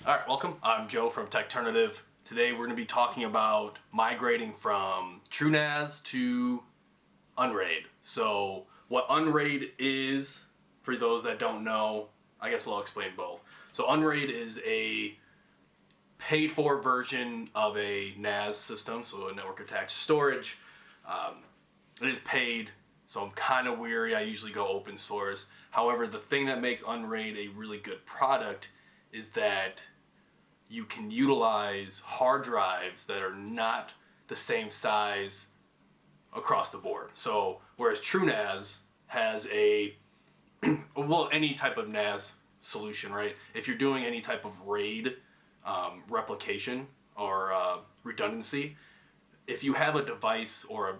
Alright, welcome. I'm Joe from Techternative. Today we're going to be talking about migrating from Truenas to Unraid. So what Unraid is, for those that don't know, I guess I'll explain both. So Unraid is a paid for version of a NAS system, so a network attached storage. It is paid, so I'm kind of weary. I usually go open source. However, the thing that makes Unraid a really good product is that you can utilize hard drives that are not the same size across the board. So whereas TrueNAS has a, well, any type of NAS solution, right? If you're doing any type of RAID replication or redundancy, if you have a device or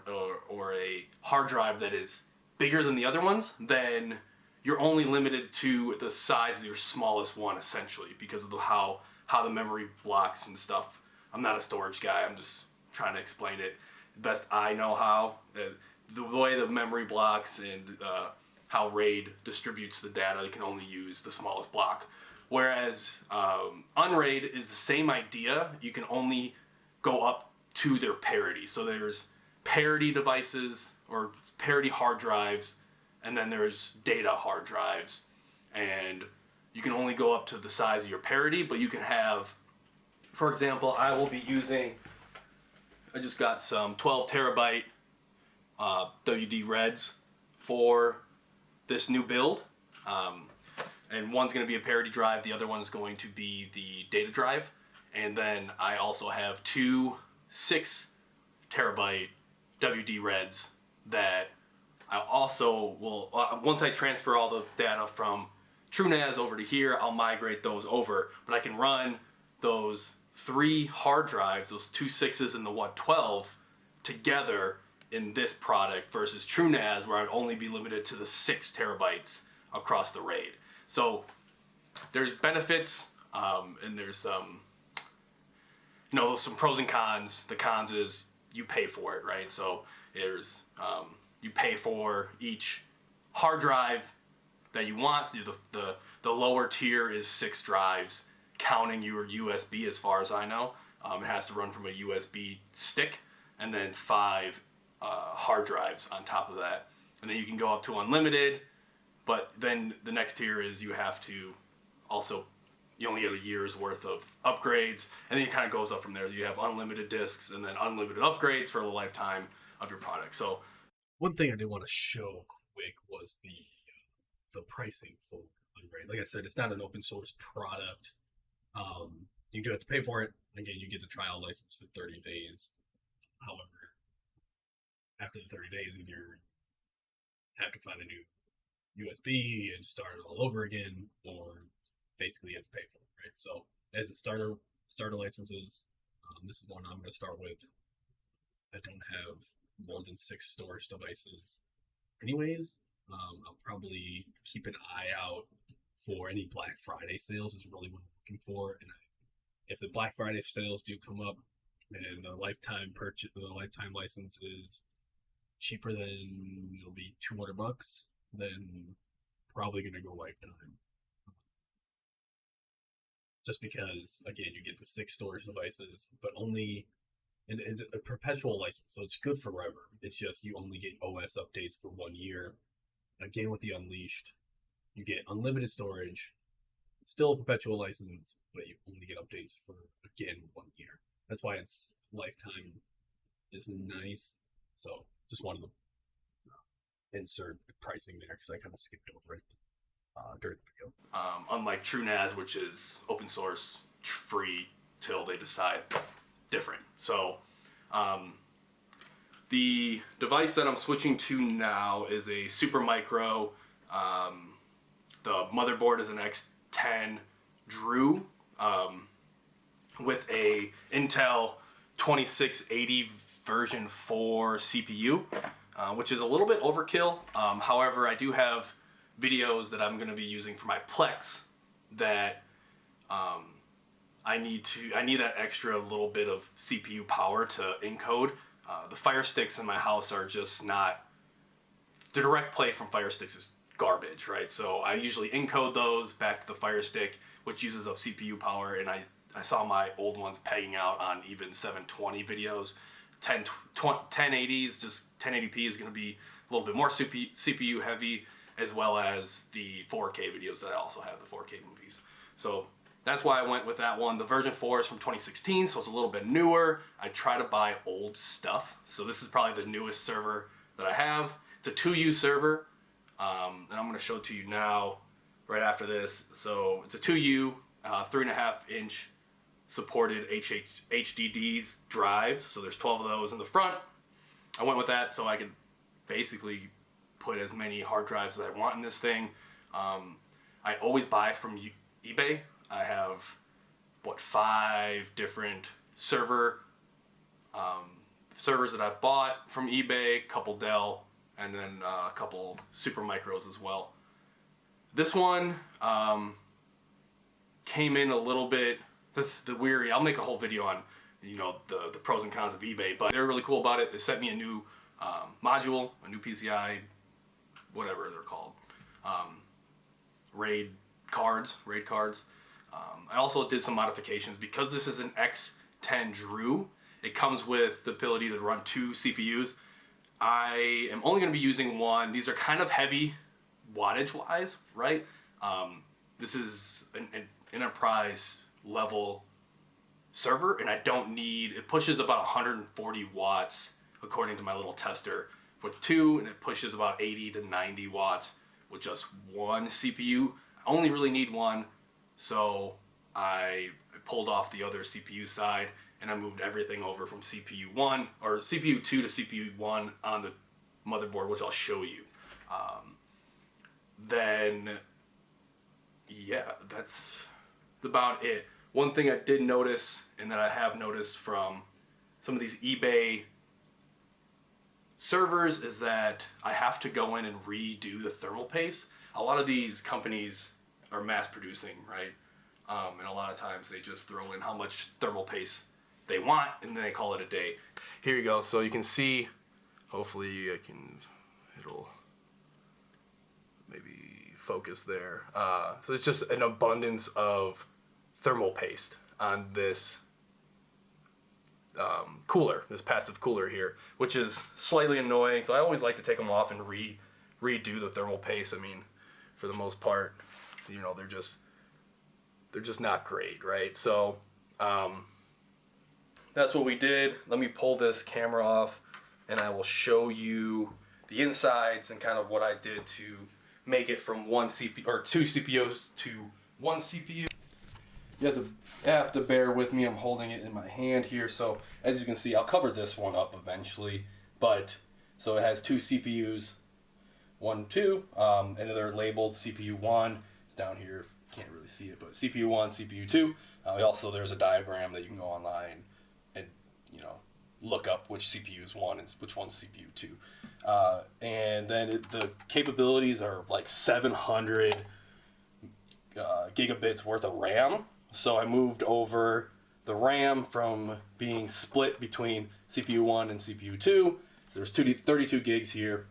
a hard drive that is bigger than the other ones, then you're only limited to the size of your smallest one, essentially, because of how the memory blocks and stuff. I'm not a storage guy. I'm just trying to explain it the best I know how. The way the memory blocks and how RAID distributes the data, you can only use the smallest block. Whereas Unraid is the same idea. You can only go up to their parity. So there's parity devices or parity hard drives, and then there's data hard drives, and you can only go up to the size of your parity, but you can have, for example, I just got some 12 terabyte WD Reds for this new build, and one's going to be a parity drive, the other one's going to be the data drive, and then I also have two 6 terabyte WD Reds that I also will, once I transfer all the data from TrueNAS over to here, I'll migrate those over, but I can run those 3 hard drives, those 2 6s and the 112 together in this product versus TrueNAS, where I'd only be limited to the 6 terabytes across the RAID. So there's benefits, and there's some pros and cons. The cons is you pay for it, right? So there's you pay for each hard drive that you want. So the lower tier is 6 drives, counting your USB as far as I know. It has to run from a USB stick, and then 5 hard drives on top of that. And then you can go up to unlimited, but then the next tier is you only get a year's worth of upgrades, and then it kind of goes up from there. So you have unlimited discs and then unlimited upgrades for the lifetime of your product. So one thing I did want to show quick was the pricing for Unraid. Like I said, it's not an open source product. You do have to pay for it. Again, you get the trial license for 30 days. However, after the 30 days, either you have to find a new USB and start it all over again, or basically you have to pay for it, right? So as a starter licenses, this is one I'm going to start with. I don't have more than 6 storage devices anyways. I'll probably keep an eye out for any Black Friday sales is really what I'm looking for. And if the Black Friday sales do come up and the lifetime license is cheaper than, it'll be $200, then probably going to go lifetime. Just because, again, you get the 6 storage devices, but only, and it's a perpetual license, so it's good forever. It's just you only get OS updates for 1 year. Again, with the Unleashed, you get unlimited storage, still a perpetual license, but you only get updates for, again, 1 year. That's why it's lifetime is nice. So just wanted to insert the pricing there because I kind of skipped over it during the video. Unlike TrueNAS, which is open source, free till they decide different. So the device that I'm switching to now is a Supermicro. The motherboard is an X10 Drew with a Intel 2680 version 4 CPU, which is a little bit overkill. However, I do have videos that I'm going to be using for my Plex that I need that extra little bit of CPU power to encode. The Fire Sticks in my house are just not, the direct play from Fire Sticks is garbage, right? So I usually encode those back to the Fire Stick, which uses up CPU power, and I saw my old ones pegging out on even 720 videos. 1080s, just 1080p is going to be a little bit more CPU heavy, as well as the 4K videos that I also have, the 4K movies. So that's why I went with that one. The version 4 is from 2016, so it's a little bit newer. I try to buy old stuff, so this is probably the newest server that I have. It's a 2U server, and I'm going to show it to you now, right after this. So it's a 2U, 3.5-inch supported HDDs drives, so there's 12 of those in the front. I went with that so I could basically put as many hard drives as I want in this thing. I always buy from eBay. I have, 5 different servers that I've bought from eBay, a couple Dell, and then a couple Supermicros as well. This one came in a little bit, I'll make a whole video on, the pros and cons of eBay, but they're really cool about it. They sent me a new module, a new PCI, whatever they're called, RAID cards. I also did some modifications because this is an X10 Drew. It comes with the ability to run 2 CPUs. I am only going to be using one. These are kind of heavy wattage wise, right? This is an enterprise level server, and I don't need, it pushes about 140 watts according to my little tester with 2, and it pushes about 80 to 90 watts with just one CPU. I only really need one, so I pulled off the other CPU side and I moved everything over from CPU 1 or CPU 2 to CPU 1 on the motherboard, which I'll show you. Then yeah, that's about it. One thing I did notice, and that I have noticed from some of these eBay servers, is that I have to go in and redo the thermal paste. A lot of these companies are mass producing, right? And a lot of times they just throw in how much thermal paste they want, and then they call it a day. Here you go. So you can see, hopefully it'll maybe focus there. So it's just an abundance of thermal paste on this cooler, this passive cooler here, which is slightly annoying. So I always like to take them off and redo the thermal paste. I mean, for the most part, they're just not great, right? So that's what we did. Let me pull this camera off and I will show you the insides and kind of what I did to make it from one CPU or 2 CPUs to 1 CPU. You have to bear with me. I'm holding it in my hand here. So as you can see, I'll cover this one up eventually. But so it has 2 CPUs, 1, 2, and they're labeled CPU 1. It's down here. Can't really see it, but CPU 1, CPU 2. Also, there's a diagram that you can go online and look up which CPU is 1 and which one's CPU 2. And then the capabilities are like 700 gigabits worth of RAM. So I moved over the RAM from being split between CPU 1 and CPU 2. There's 32 gigs here.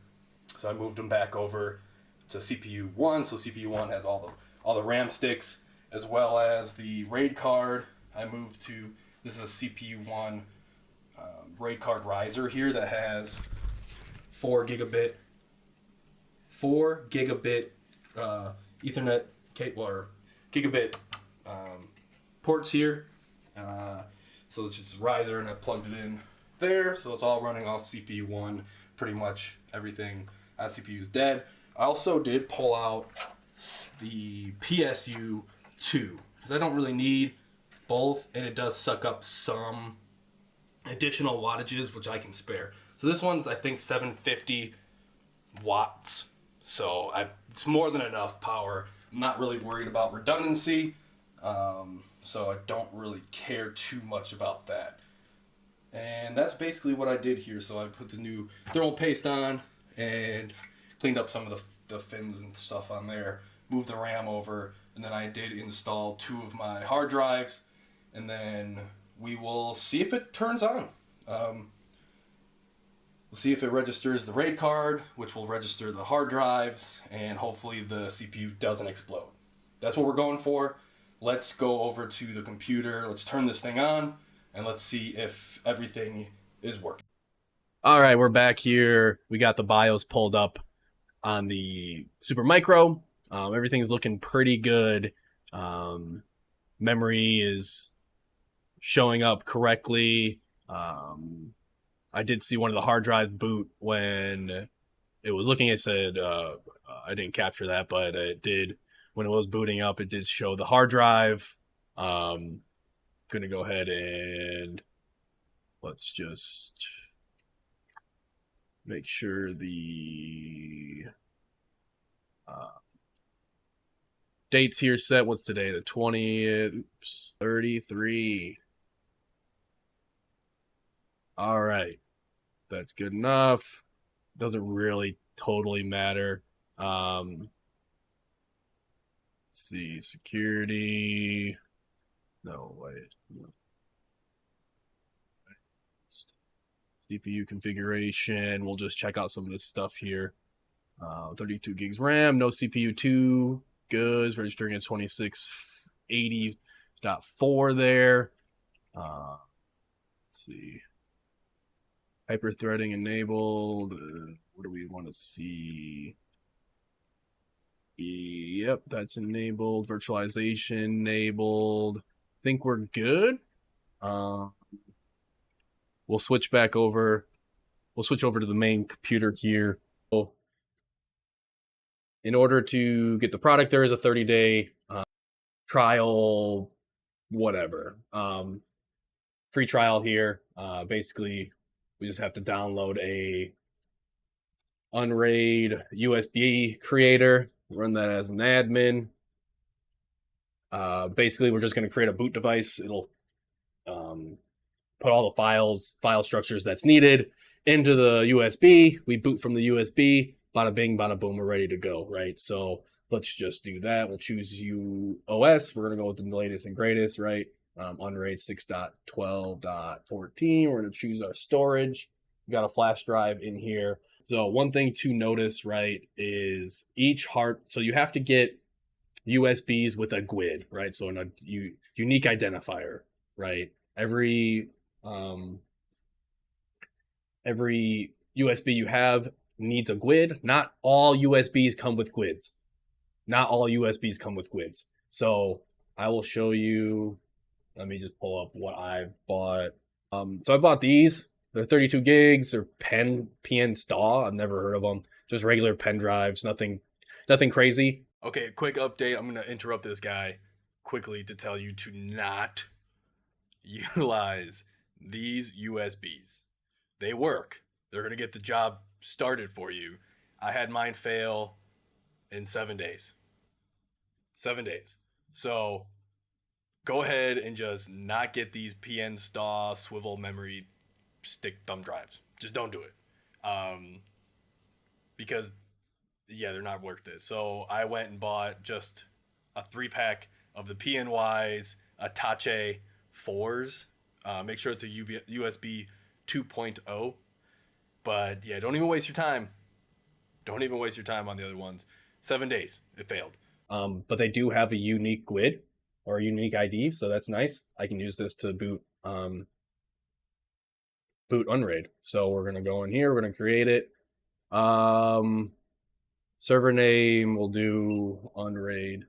So I moved them back over to CPU 1. So CPU 1 has all the RAM sticks, as well as the RAID card. I moved to, this is a CPU 1 RAID card riser here that has 4 gigabit Ethernet cable, or gigabit ports here. So it's just a riser, and I plugged it in there. So it's all running off CPU 1. Pretty much everything on CPU is dead. I also did pull out the PSU 2 because I don't really need both, and it does suck up some additional wattages, which I can spare. So this one's, I think, 750 watts. So it's more than enough power. I'm not really worried about redundancy, so I don't really care too much about that. And that's basically what I did here. So I put the new thermal paste on and cleaned up some of the fins and stuff on there, moved the RAM over, and then I did install 2 of my hard drives, and then we will see if it turns on. We'll see if it registers the RAID card, which will register the hard drives, and hopefully the CPU doesn't explode. That's what we're going for. let's go over to the computer. Let's turn this thing on and let's see if everything is working. All right, we're back here. We got the BIOS pulled up on the Supermicro. Everything's looking pretty good. Memory is showing up correctly. I did see one of the hard drives boot when it was looking. It said I didn't capture that, but it did when it was booting up. It did show the hard drive. Gonna go ahead and let's just make sure the dates here set. What's today? The 20th. Oops. 33. All right. That's good enough. Doesn't really totally matter. Let's see. Security. No, wait. No. CPU configuration. We'll just check out some of this stuff here. 32 gigs RAM, no CPU 2 goods, registering at 2680.4 there. Let's see. Hyper-threading enabled. What do we want to see? Yep, that's enabled. Virtualization enabled. Think we're good. We'll switch back over. We'll switch over to the main computer here. In order to get the product, there is a 30-day trial, whatever. Free trial here. Basically, we just have to download a Unraid USB creator, run that as an admin. Basically, we're just going to create a boot device. It'll put all the file structures that's needed into the USB. We boot from the USB. Bada bing, bada boom, we're ready to go, right? So let's just do that. We'll choose UOS. We're going to go with the latest and greatest, right? Unraid 6.12.14. We're going to choose our storage. We got a flash drive in here. So one thing to notice, right, is so you have to get USBs with a GUID, right? So a unique identifier, right? Every USB you have needs a GUID. Not all USBs come with GUIDs. So I will show you. Let me just pull up what I've bought. So I bought these. They're 32 gigs. They're PN SAW. I've never heard of them. Just regular pen drives. Nothing crazy. Okay, quick update. I'm gonna interrupt this guy quickly to tell you to not utilize these USBs. They work. They're gonna get the job started for you. I had mine fail in 7 days. 7 days. So go ahead and just not get these PN SAW swivel memory stick thumb drives. Just don't do it. Because they're not worth it. So I went and bought just a 3-pack of the PNY's Attache 4s. Make sure it's a USB 2.0. But yeah, don't even waste your time. Don't even waste your time on the other ones. 7 days, it failed. But they do have a unique GUID or a unique ID, so that's nice. I can use this to boot Unraid. So we're gonna go in here. We're gonna create it. Server name, we'll do Unraid.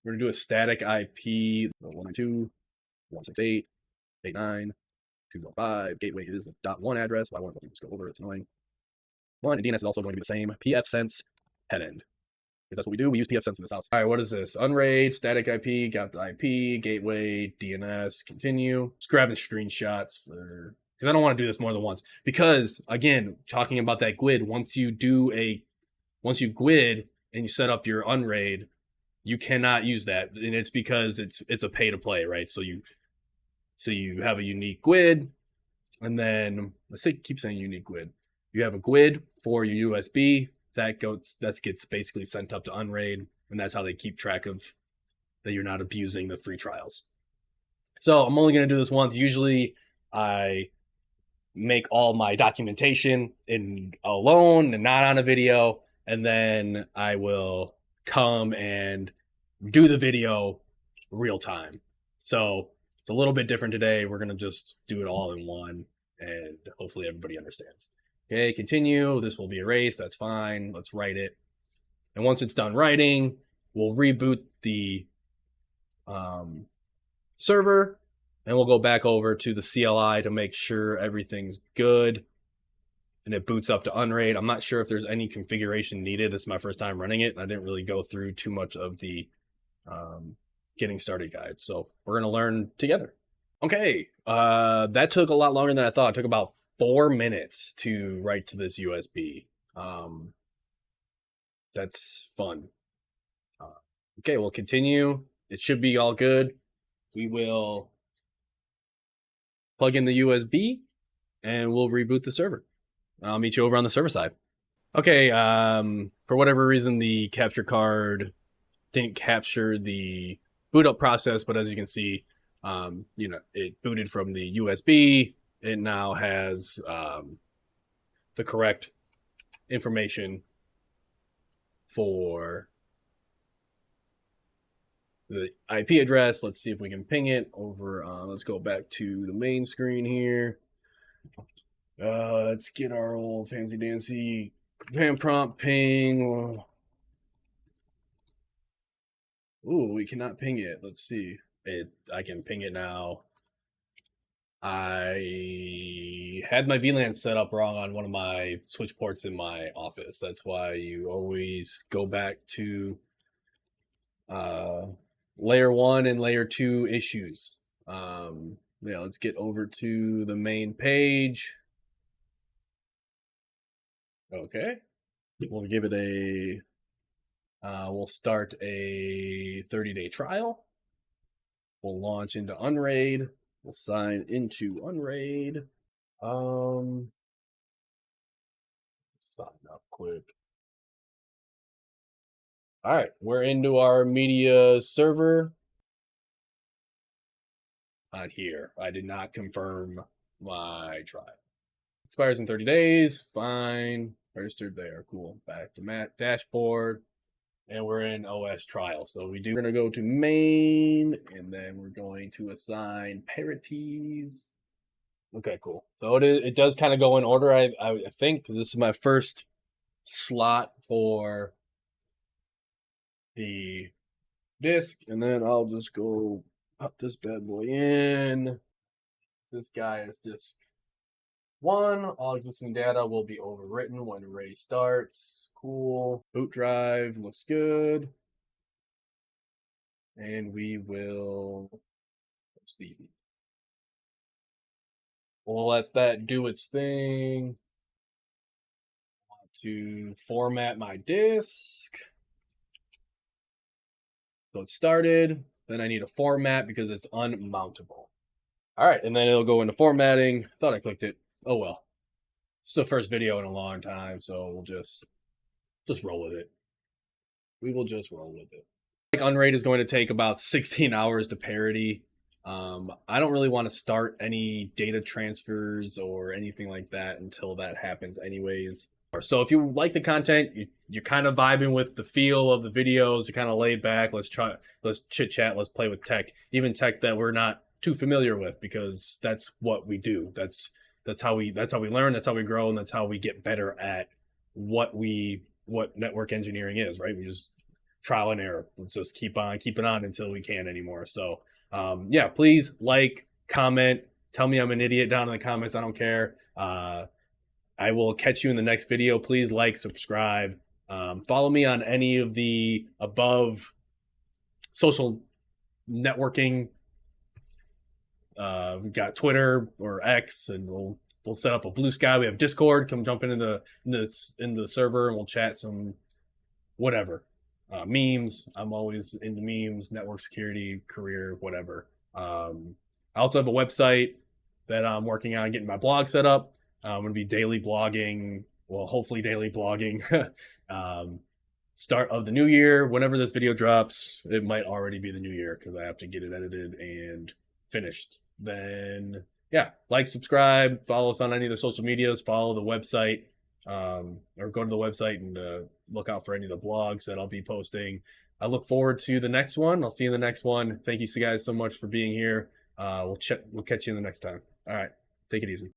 We're gonna do a static IP 192.168.89.2.5. Gateway is the .1 address. I want to just go over. It's annoying. And DNS is also going to be the same. pfSense head end. Because that's what we do. We use pfSense in this house. All right, what is this? Unraid, static IP, got the IP, gateway, DNS, continue. Just grabbing screenshots because I don't want to do this more than once. Because again, talking about that GUID, once you GUID and you set up your Unraid, you cannot use that, and it's because it's a pay to play, right? So you have a unique GUID, and then keep saying unique GUID. You have a GUID for your USB that gets basically sent up to Unraid, and that's how they keep track of that you're not abusing the free trials. So I'm only going to do this once. Usually I make all my documentation alone and not on a video, and then I will come and do the video real time. So it's a little bit different today. We're going to just do it all in one, and hopefully everybody understands. Okay, continue. This will be erased. That's fine. Let's write it. And once it's done writing, we'll reboot the server, and we'll go back over to the CLI to make sure everything's good. And it boots up to Unraid. I'm not sure if there's any configuration needed. This is my first time running it, and I didn't really go through too much of the getting started guide. So we're going to learn together. Okay, that took a lot longer than I thought. It took about 4 minutes to write to this USB. That's fun. Okay, we'll continue. It should be all good. We will plug in the USB and we'll reboot the server. I'll meet you over on the server side. Okay, for whatever reason, the capture card didn't capture the boot up process, but as you can see, it booted from the USB. It now has the correct information for the IP address. Let's see if we can ping it over. Let's go back to the main screen here. Let's get our old fancy dancy command prompt ping. Ooh, we cannot ping it. Let's see. I can ping it now. I had my VLAN set up wrong on one of my switch ports in my office. That's why you always go back to layer 1 and layer 2 issues. Yeah, let's get over to the main page. Okay, we'll give it a, we'll start a 30-day trial. We'll launch into Unraid. We'll sign into Unraid. Sign up quick. All right, we're into our media server. On here, I did not confirm my trial. Expires in 30 days. Fine. Registered there. Cool. Back to Matt dashboard. And we're in OS trial. So we're going to go to main, and then we're going to assign parities. Okay, cool. So it does kind of go in order, I think, because this is my first slot for the disk. And then I'll just go pop this bad boy in. This guy is disk 1. All existing data will be overwritten when array starts. Cool. Boot drive looks good. And we will see. We'll let that do its thing. I want to format my disk. So it started. Then I need a format because it's unmountable. All right, and then it'll go into formatting. Thought I clicked it. Oh well. It's the first video in a long time, so we'll just roll with it. We will just roll with it. Like Unraid is going to take about 16 hours to parity. I don't really want to start any data transfers or anything like that until that happens anyways. So if you like the content, you're kind of vibing with the feel of the videos, you're kind of laid back, let's chit chat, let's play with tech, even tech that we're not too familiar with, because that's what we do. That's how we learn, that's how we grow, and that's how we get better at what network engineering is, right? We just trial and error. Let's just keep on keeping on until we can't anymore. So yeah, please like, comment, tell me I'm an idiot down in the comments. I don't care. I will catch you in the next video. Please like, subscribe, follow me on any of the above social networking. We've got Twitter or X, and we'll set up a BlueSky. We have Discord. Come jump into the server, and we'll chat some whatever. Memes. I'm always into memes, network security, career, whatever. I also have a website that I'm working on getting my blog set up. I'm going to be daily blogging, well, hopefully daily blogging. Start of the new year. Whenever this video drops, it might already be the new year because I have to get it edited and finished. Then, yeah, like, subscribe, follow us on any of the social medias, follow the website, or go to the website and look out for any of the blogs that I'll be posting. I look forward to the next one. I'll see you in the next one. Thank you guys so much for being here. We'll catch you in the next time. All right. Take it easy.